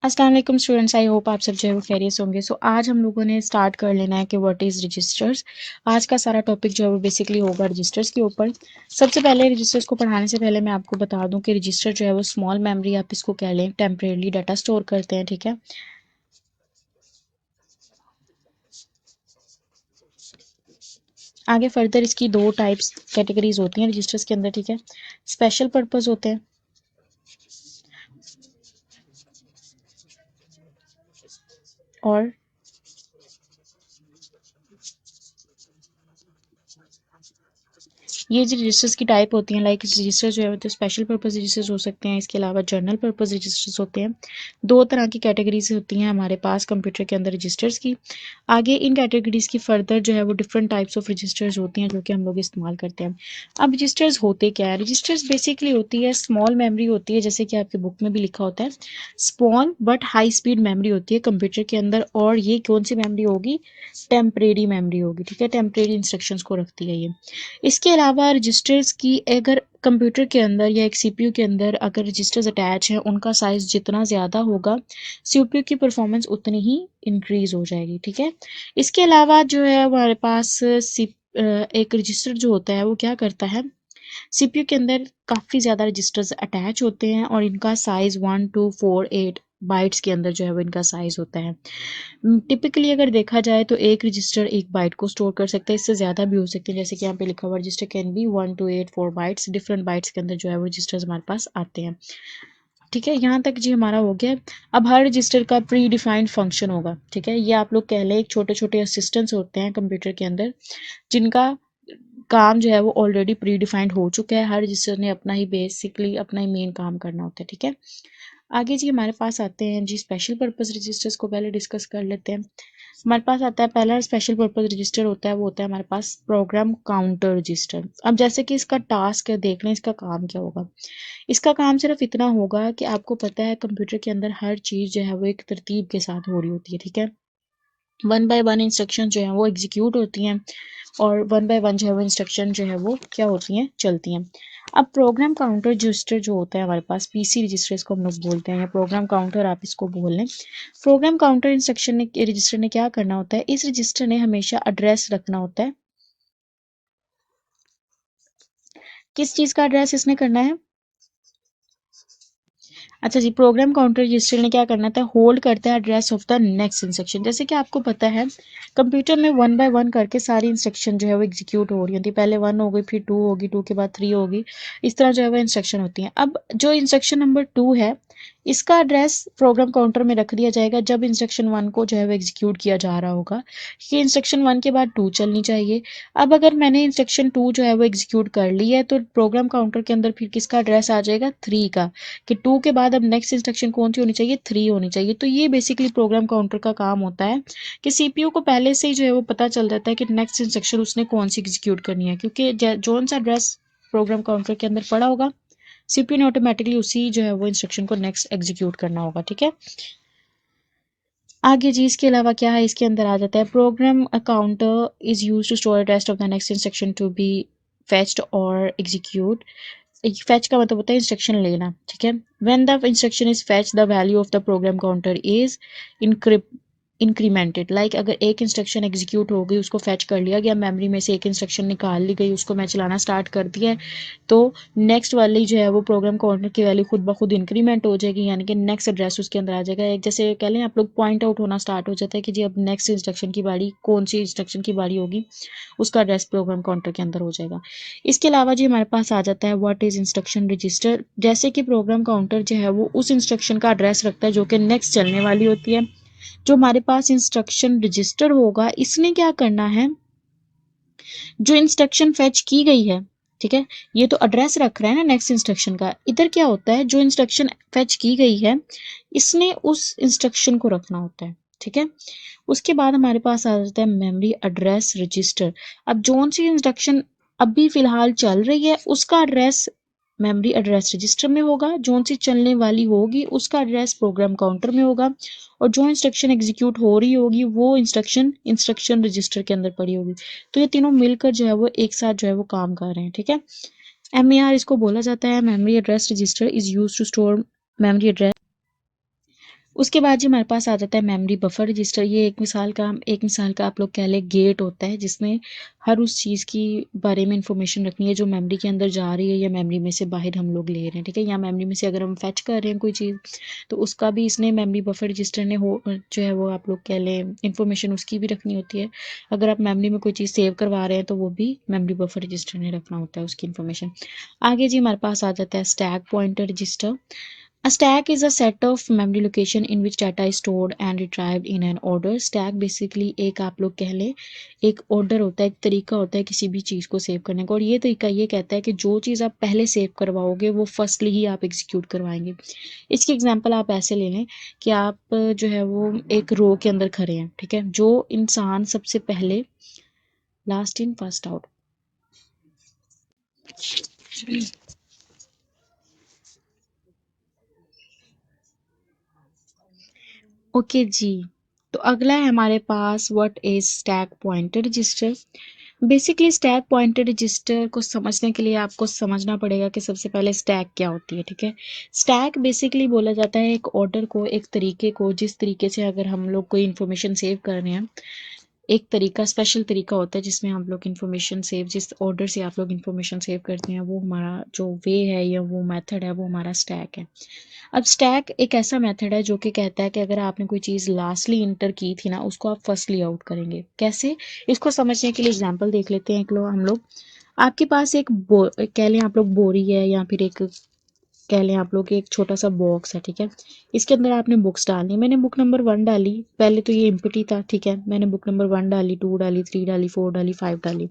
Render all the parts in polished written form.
अस्सलाम वालेकुम students, I hope आप सब जो है वो खैरियत होंगे। सो आज हम लोगों ने स्टार्ट कर लेना है कि व्हाट इज़ रजिस्टर्स। आज का सारा टॉपिक जो है वो बेसिकली होगा रजिस्टर्स के ऊपर। सबसे पहले रजिस्टर्स को पढ़ाने से पहले मैं आपको बता दूं कि रजिस्टर जो है वो स्मॉल मेमोरी आप इसको कह लें, टेम्परेरी डाटा स्टोर करते हैं, ठीक है। आगे फर्दर इसकी दो टाइप्स कैटेगरीज होती हैं रजिस्टर्स के अंदर, ठीक है। स्पेशल पर्पज़ होते हैं और ये जो रजिस्टर्स की टाइप होती हैं, लाइक रजिस्टर जो है तो स्पेशल पर्पस रजिस्टर्स हो सकते हैं, इसके अलावा जर्नल पर्पस रजिस्टर्स होते हैं। दो तरह की कैटेगरीज होती हैं हमारे पास कंप्यूटर के अंदर रजिस्टर्स की। आगे इन कैटेगरीज की फर्दर जो है वो डिफरेंट टाइप्स ऑफ रजिस्टर्स होती हैं जो कि हम लोग इस्तेमाल करते हैं। अब रजिस्टर्स होते क्या है? रजिस्टर्स बेसिकली होती है स्मॉल मेमोरी होती है, जैसे कि आपके बुक में भी लिखा होता है small but high speed memory होती है कंप्यूटर के अंदर। और ये कौन सी मेमोरी होगी? टेम्परेरी मेमोरी होगी, ठीक है। टेम्परेरी इंस्ट्रक्शंस को रखती है ये। इसके अलावा रजिस्टर्स की अगर कंप्यूटर के अंदर या एक सीपीयू के अंदर अगर रजिस्टर्स अटैच हैं, उनका साइज़ जितना ज़्यादा होगा सीपीयू की परफॉर्मेंस उतनी ही इंक्रीज़ हो जाएगी, ठीक है। इसके अलावा जो है हमारे पास एक रजिस्टर जो होता है वो क्या करता है, सीपीयू के अंदर काफ़ी ज़्यादा रजिस्टर्स अटैच होते हैं और इनका साइज़ 1248 बाइट्स के अंदर जो है वो इनका साइज़ होता है। टिपिकली अगर देखा जाए तो एक रजिस्टर एक बाइट को स्टोर कर सकता है, इससे ज़्यादा भी हो सकते हैं, जैसे कि यहाँ पे लिखा हुआ register can be 1284 bytes. Different bytes के अंदर जो है वो रजिस्टर्स हमारे पास आते हैं, ठीक है। यहाँ तक जी हमारा हो गया। अब हर रजिस्टर का प्री डिफाइंड फंक्शन होगा, ठीक है। ये आप लोग कह लें एक छोटे छोटे असिस्टेंट्स होते हैं कंप्यूटर के अंदर जिनका काम जो है वो ऑलरेडी प्री डिफाइंड हो चुका है। हर रजिस्टर ने अपना ही बेसिकली अपना ही मेन काम करना होता है, ठीक है। आगे जी हमारे पास आते हैं जी स्पेशल पर्पस रजिस्टर्स को पहले डिस्कस कर लेते हैं। हमारे पास आता है पहला स्पेशल पर्पस रजिस्टर होता है, वो होता है हमारे पास प्रोग्राम काउंटर रजिस्टर। अब जैसे कि इसका टास्क है, देख लें इसका काम क्या होगा। इसका काम सिर्फ इतना होगा कि आपको पता है कंप्यूटर के अंदर हर चीज़ जो है वो एक तरतीब के साथ हो रही होती है, ठीक है। वन बाय वन इंस्ट्रक्शन जो है वो एग्जीक्यूट होती हैं और वन बाय वन जो है वो इंस्ट्रक्शन जो है वो क्या होती हैं, चलती हैं। अब प्रोग्राम काउंटर रजिस्टर जो होता है हमारे पास पीसी रजिस्टर इसको हम लोग बोलते हैं, या प्रोग्राम काउंटर आप इसको बोल लें। प्रोग्राम काउंटर इंस्ट्रक्शन ने रजिस्टर ने क्या करना होता है, इस रजिस्टर ने हमेशा एड्रेस रखना होता है। किस चीज़ का एड्रेस इसने करना है? अच्छा जी, प्रोग्राम काउंटर रजिस्टर ने क्या करना था, होल्ड करता है address of the next instruction. जैसे कि आपको पता है कंप्यूटर में वन बाय वन करके सारी इंस्ट्रक्शन जो है वो एग्जीक्यूट हो रही होती है। पहले वन हो गई, फिर टू होगी, टू के बाद थ्री होगी, इस तरह जो है वो इंस्ट्रक्शन होती हैं। अब जो इंस्ट्रक्शन नंबर टू है इसका एड्रेस प्रोग्राम काउंटर में रख दिया जाएगा जब इंस्ट्रक्शन वन को जो है वो एग्जीक्यूट किया जा रहा होगा कि इंस्ट्रक्शन वन के बाद टू चलनी चाहिए। अब अगर मैंने इंस्ट्रक्शन टू जो है वो एग्जीक्यूट कर ली है तो प्रोग्राम काउंटर के अंदर फिर किसका एड्रेस आ जाएगा, थ्री का, कि टू के बाद अब नेक्स्ट इंस्ट्रक्शन कौन सी होनी चाहिए, थ्री होनी चाहिए। तो ये बेसिकली प्रोग्राम काउंटर का काम होता है कि सीपीयू को पहले से ही जो है वो पता चल जाता है कि नेक्स्ट इंस्ट्रक्शन उसने कौन सी एग्जीक्यूट करनी है, क्योंकि जोन सा एड्रेस प्रोग्राम काउंटर के अंदर पड़ा होगा सीपीयू ने ऑटोमेटिकली उसी जो है वो इंस्ट्रक्शन को नेक्स्ट एग्जीक्यूट करना होगा, ठीक है। आगे जी इसके अलावा क्या है, इसके अंदर आ जाता है program counter is use to store rest of the next instruction to be fetched और एग्जीक्यूट। फेच का मतलब होता है इंस्ट्रक्शन लेना, ठीक है। When the instruction is fetch the value of the program counter is incremented. Like अगर एक इंस्ट्रक्शन एग्जीक्यूट हो गई, उसको फेच कर लिया गया, मेमोरी में से एक इंस्ट्रक्शन निकाल ली गई, उसको मैं चलाना स्टार्ट कर दिया है, तो नेक्स्ट वाली जो है वो प्रोग्राम काउंटर की वैल्यू खुद ब खुद इंक्रीमेंट हो जाएगी, यानी कि नेक्स्ट एड्रेस उसके अंदर आ जाएगा। एक जैसे कह लें आप लोग पॉइंट आउट होना स्टार्ट हो जाता है कि जी अब नेक्स्ट इंस्ट्रक्शन की बारी, कौन सी इंस्ट्रक्शन की बारी होगी, उसका एड्रेस प्रोग्राम काउंटर के अंदर हो जाएगा। इसके अलावा जी हमारे पास आ जाता है व्हाट इज इंस्ट्रक्शन रजिस्टर। जैसे कि प्रोग्राम काउंटर जो है वो उस इंस्ट्रक्शन का एड्रेस रखता है जो कि नेक्स्ट चलने वाली होती है। जो हमारे पास इंस्ट्रक्शन रजिस्टर होगा इसने क्या करना है, जो इंस्ट्रक्शन फेच की गई है, ठीक है, ये तो एड्रेस रख रहा है ना नेक्स्ट इंस्ट्रक्शन का। इधर क्या होता है, जो इंस्ट्रक्शन फेच की गई है इसने उस इंस्ट्रक्शन को रखना होता है, ठीक है। उसके बाद हमारे पास आ जाता है मेमोरी एड्रेस रजिस्टर। अब जोन सी इंस्ट्रक्शन अभी फिलहाल चल रही है उसका एड्रेस मेमोरी एड्रेस रजिस्टर में होगा, जोन सी चलने वाली होगी उसका एड्रेस प्रोग्राम काउंटर में होगा, और जो इंस्ट्रक्शन एग्जीक्यूट हो रही होगी वो इंस्ट्रक्शन इंस्ट्रक्शन रजिस्टर के अंदर पड़ी होगी। तो ये तीनों मिलकर जो है वो एक साथ जो है वो काम कर रहे हैं, ठीक है। एमएआर इसको बोला जाता है, memory address register is use to store memory address उसके बाद जी हमारे पास आ जाता है मेमोरी बफर रजिस्टर। ये एक मिसाल का आप लोग कह लें गेट होता है, जिसमें हर उस चीज़ की बारे में इंफॉर्मेशन रखनी है जो मेमोरी के अंदर जा रही है या मेमोरी में से बाहर हम लोग ले रहे हैं, ठीक है। या मेमोरी में से अगर हम फैच कर रहे हैं कोई चीज़, तो उसका भी इसने मेमोरी बफर रजिस्टर ने हो जो है वो आप लोग कह लें इंफॉर्मेशन उसकी भी रखनी होती है। अगर आप मेमोरी में कोई चीज़ सेव करवा रहे हैं तो वो भी मेमोरी बफर रजिस्टर ने रखना होता है उसकी इन्फॉर्मेशन। आगे जी हमारे पास आ जाता है stack pointer register. A stack is a set of memory location in which data is stored and retrieved in an order. Stack basically एक आप लोग कह लें एक ऑर्डर होता है, एक तरीका होता है किसी भी चीज़ को सेव करने का। और ये तरीका ये कहता है कि जो चीज़ आप पहले सेव करवाओगे वो फर्स्टली ही आप एग्जीक्यूट करवाएंगे। इसकी एग्जांपल आप ऐसे ले लें कि आप जो है वो एक रो के अंदर खड़े हैं, ठीक है। जो इंसान सबसे पहले last in first out. Okay जी, तो अगला है हमारे पास what is stack pointer register. Basically stack pointer register को समझने के लिए आपको समझना पड़ेगा कि सबसे पहले स्टैक क्या होती है, ठीक है। स्टैक बेसिकली बोला जाता है एक ऑर्डर को, एक तरीके को, जिस तरीके से अगर हम लोग कोई इन्फॉर्मेशन सेव कर रहे हैं, एक तरीका स्पेशल तरीका होता है जिसमें हम लोग इन्फॉर्मेशन सेव, जिस ऑर्डर से आप लोग इन्फॉर्मेशन सेव करते हैं, वो हमारा जो वे है या वो मेथड है वो हमारा स्टैक है। अब स्टैक एक ऐसा मेथड है जो कि कहता है कि अगर आपने कोई चीज़ लास्टली इंटर की थी ना, उसको आप फर्स्टली आउट करेंगे। कैसे, इसको समझने के लिए एग्जांपल देख लेते हैं। एक लो हम लोग, आपके पास कह लें आप लोग बोरी है या फिर एक कह लें आप लोग एक छोटा सा बॉक्स है, ठीक है। इसके अंदर आपने बुक्स डालनी। मैंने बुक नंबर 1 डाली, पहले तो ये एम्प्टी था, ठीक है। मैंने बुक नंबर 1 डाली, 2 डाली, 3 डाली, 4 डाली, 5 डाली।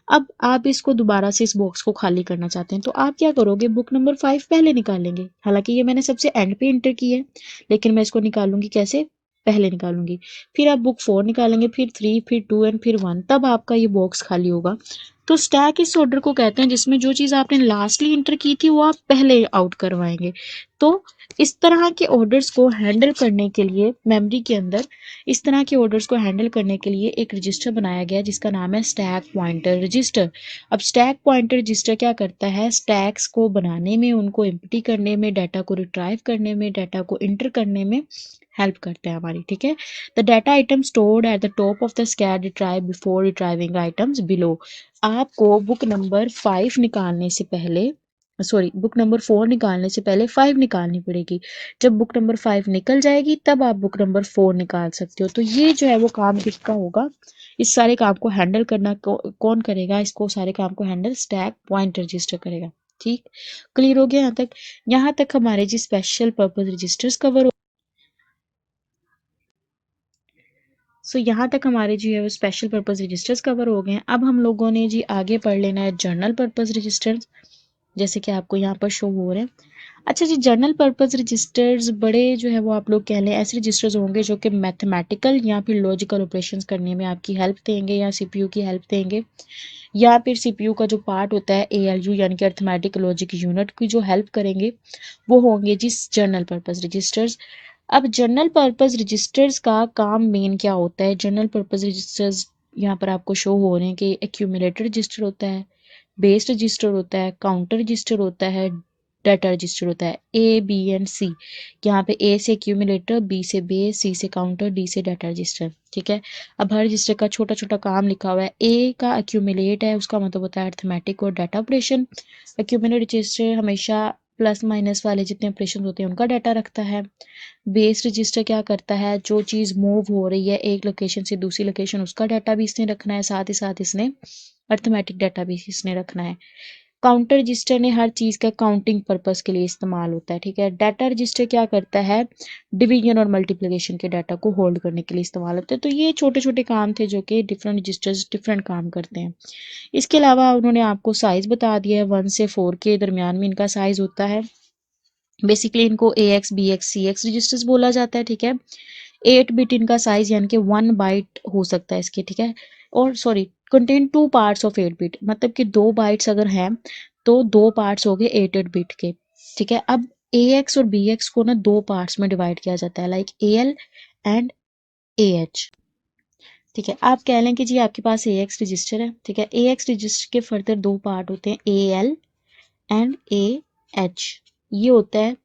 अब आप इसको दोबारा से इस बॉक्स को खाली करना चाहते हैं, तो आप क्या करोगे, बुक नंबर 5 पहले निकालेंगे। हालांकि ये मैंने सबसे एंड पे इंटर की है, लेकिन मैं इसको निकालूंगी कैसे, पहले निकालूंगी। फिर आप बुक 4 निकालेंगे, फिर 3, फिर 2 एंड फिर 1, तब आपका ये बॉक्स खाली होगा। तो स्टैक इस ऑर्डर को कहते हैं जिसमें जो चीज़ आपने लास्टली इंटर की थी वो आप पहले आउट करवाएंगे। तो इस तरह के ऑर्डर्स को हैंडल करने के लिए मेमोरी के अंदर इस तरह के ऑर्डर्स को हैंडल करने के लिए एक रजिस्टर बनाया गया जिसका नाम है स्टैक पॉइंटर रजिस्टर। अब स्टैक पॉइंटर रजिस्टर क्या करता है, स्टैक्स को बनाने में, उनको एम्प्टी करने में, डाटा को रिट्राइव करने में, डाटा को इंटर करने में हेल्प करता है हमारी, ठीक है। The data item stored at the top of the stack retrieve before retrieving items below. आपको बुक नंबर 5 निकालने से पहले, सॉरी, बुक नंबर 4 निकालने से पहले 5 निकालनी पड़ेगी। जब बुक नंबर 5 निकल जाएगी तब आप बुक नंबर 4 निकाल सकते हो। तो ये जो है वो काम किसका होगा, इस सारे काम को हैंडल करना कौन करेगा, इसको सारे काम को हैंडल स्टैक पॉइंट रजिस्टर करेगा। ठीक, क्लियर हो गया यहाँ तक। यहाँ तक हमारे जी स्पेशल पर्पज रजिस्टर्स कवर हो। सो यहाँ तक हमारे जो है वो स्पेशल पर्पज रजिस्टर्स कवर हो गए हैं। अब हम लोगों ने जी आगे पढ़ लेना है जनरल पर्पज रजिस्टर्स, जैसे कि आपको यहाँ पर शो हो रहे हैं। अच्छा जी, जनरल पर्पस रजिस्टर्स बड़े जो है वो आप लोग कह लें ऐसे रजिस्टर्स होंगे जो कि मैथमेटिकल या फिर लॉजिकल ऑपरेशंस करने में आपकी हेल्प देंगे या सीपीयू की हेल्प देंगे, या फिर सीपीयू का जो पार्ट होता है एएलयू यानी कि अर्थमेटिक लॉजिक यूनिट की जो हेल्प करेंगे, वो होंगे जी जनरल पर्पस रजिस्टर्स। अब जनरल पर्पस रजिस्टर्स का काम मेन क्या होता है, जनरल पर्पस रजिस्टर्स यहाँ पर आपको शो हो रहे हैं कि एक्यूमुलेटर रजिस्टर होता है, बेस रजिस्टर होता है, काउंटर रजिस्टर होता है, डाटा रजिस्टर होता है, ए बी एंड सी। यहाँ पे ए से एक्यूमुलेटर, बी से बेस, सी से काउंटर, डी से डाटा रजिस्टर, ठीक है। अब हर रजिस्टर का छोटा छोटा काम लिखा हुआ है। ए का एक्यूमुलेट है, उसका मतलब होता है अर्थमेटिक और डाटा ऑपरेशन। एक्यूमुलेट रजिस्टर हमेशा प्लस माइनस वाले जितने ऑपरेशन होते हैं उनका डाटा रखता है। बेस रजिस्टर क्या करता है, जो चीज़ मूव हो रही है एक लोकेशन से दूसरी लोकेशन, उसका डाटा भी इसने रखना है, साथ ही साथ इसने अर्थमेटिक डाटा भी इसने रखना है। काउंटर रजिस्टर ने हर चीज़ का काउंटिंग पर्पस के लिए इस्तेमाल होता है, ठीक है। डाटा रजिस्टर क्या करता है, डिवीजन और मल्टीप्लिकेशन के डाटा को होल्ड करने के लिए इस्तेमाल होता है। तो ये छोटे छोटे काम थे जो कि डिफरेंट रजिस्टर्स डिफरेंट काम करते हैं। इसके अलावा उन्होंने आपको साइज बता दिया है, 1 से 4 के दरमियान में इनका साइज होता है। बेसिकली इनको ए एक्स बी एक्स सी एक्स रजिस्टर्स बोला जाता है, ठीक है। 8 बिट इनका साइज यानी कि 1 बाइट हो सकता है इसके, ठीक है। और sorry, contain 2 parts of 8 bit, मतलब कि 2 बाइट्स अगर हैं तो 2 पार्ट्स हो गए 8 बिट के, ठीक है। अब ए एक्स और बी एक्स को ना 2 पार्ट्स में डिवाइड किया जाता है, like A L and A H, ठीक है। आप कह लें कि जी आपके पास ए एक्स रजिस्टर है, ठीक है। ए एक्स रजिस्टर के फर्दर 2 पार्ट होते हैं, A L and A H. ये होता है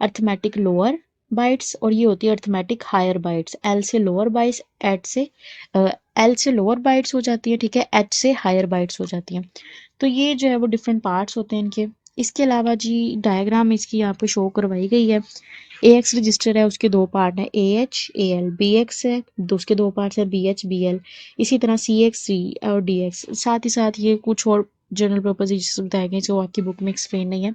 अर्थमेटिक लोअर बाइट्स, और ये होती है अर्थमेटिक हायर बाइट्स। एल से लोअर बाइट्स, एल से लोअर बाइट्स हो जाती है, ठीक है, एच से हायर बाइट्स हो जाती हैं। तो ये जो है वो डिफरेंट पार्ट्स होते हैं इनके। इसके अलावा जी डायग्राम इसकी यहाँ पे शो करवाई गई है। ए एक्स रजिस्टर है, उसके दो पार्ट हैं, A H A L. B X है, उसके दो पार्ट्स हैं, बी एच बी एल। इसी तरह सी एक्स सी और डी एक्स। साथ ही साथ ये कुछ और जनरल पर्पज रजिस्टर बताए गए जो आपकी बुक में एक्सप्लेन नहीं है।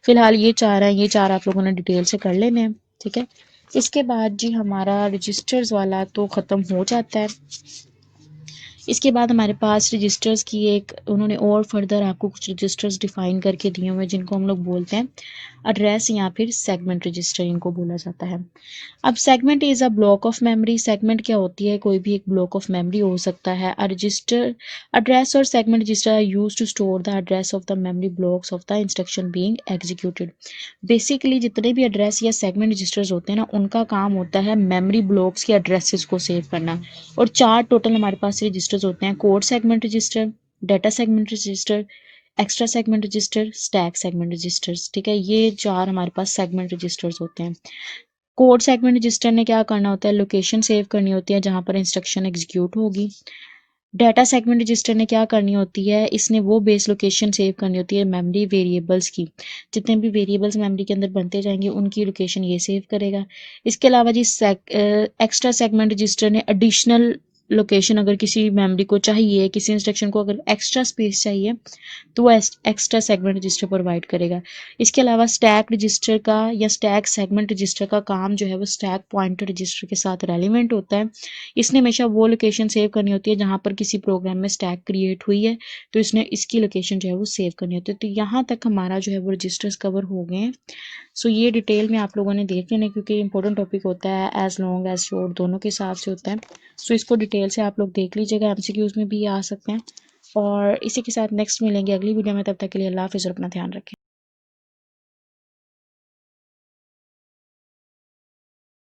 फिलहाल ये चार हैं, ये चार आप लोगों ने डिटेल से कर लेने हैं, ठीक है। इसके बाद जी हमारा रजिस्टर्स वाला तो ख़त्म हो जाता है। इसके बाद हमारे पास रजिस्टर्स की एक उन्होंने और फर्दर आपको कुछ रजिस्टर्स डिफाइन करके दिए हुए हैं जिनको हम लोग बोलते हैं एड्रेस या फिर सेगमेंट रजिस्टर इनको बोला जाता है। अब segment is a block of memory. Segment क्या होती है, कोई भी एक ब्लॉक ऑफ मेमोरी हो सकता है। अ रजिस्टर एड्रेस और segment register are use to store the address of the memory blocks of the instruction being executed. Basically जितने भी एड्रेस या सेगमेंट रजिस्टर्स होते हैं ना, उनका काम होता है मेमोरी ब्लॉक्स के एड्रेसेस को सेव करना। और चार टोटल हमारे पास रजिस्टर्स होते हैं, code segment register, data segment register, extra segment register, stack segment registers, ठीक है। ये चार हमारे पास सेगमेंट रजिस्टर्स होते हैं। कोड सेगमेंट रजिस्टर ने क्या करना होता है, लोकेशन सेव करनी होती है जहां पर इंस्ट्रक्शन एग्जीक्यूट होगी। डाटा सेगमेंट रजिस्टर ने क्या करनी होती है, इसने वो बेस लोकेशन सेव करनी होती है मेमोरी वेरिएबल्स की। जितने भी वेरिएबल्स मेमोरी के अंदर बनते जाएंगे उनकी लोकेशन ये सेव करेगा। इसके अलावा जी एक्स्ट्रा सेगमेंट रजिस्टर ने एडिशनल लोकेशन, अगर किसी मेमोरी को चाहिए, किसी इंस्ट्रक्शन को अगर एक्स्ट्रा स्पेस चाहिए तो वो एक्स्ट्रा सेगमेंट रजिस्टर प्रोवाइड करेगा। इसके अलावा स्टैक रजिस्टर का या स्टैक सेगमेंट रजिस्टर का काम जो है वो स्टैक पॉइंटर रजिस्टर के साथ रेलिवेंट होता है। इसने हमेशा वो लोकेशन सेव करनी होती है जहाँ पर किसी प्रोग्राम में स्टैक क्रिएट हुई है, तो इसने इसकी लोकेशन जो है वो सेव करनी होती है। तो यहाँ तक हमारा जो है वो रजिस्टर्स कवर हो गए हैं। सो ये डिटेल में आप लोगों ने देख लेना क्योंकि इंपॉर्टेंट टॉपिक होता है, एज लॉन्ग एज शॉर्ट दोनों के हिसाब से होता है। सो इसको डिटेल से आप लोग देख लीजिएगा, एमसीक्यूज में भी आ सकते हैं। और इसी के साथ नेक्स्ट मिलेंगे अगली वीडियो में, तब तक के लिए अल्लाह हाफिज़ और अपना ध्यान रखें।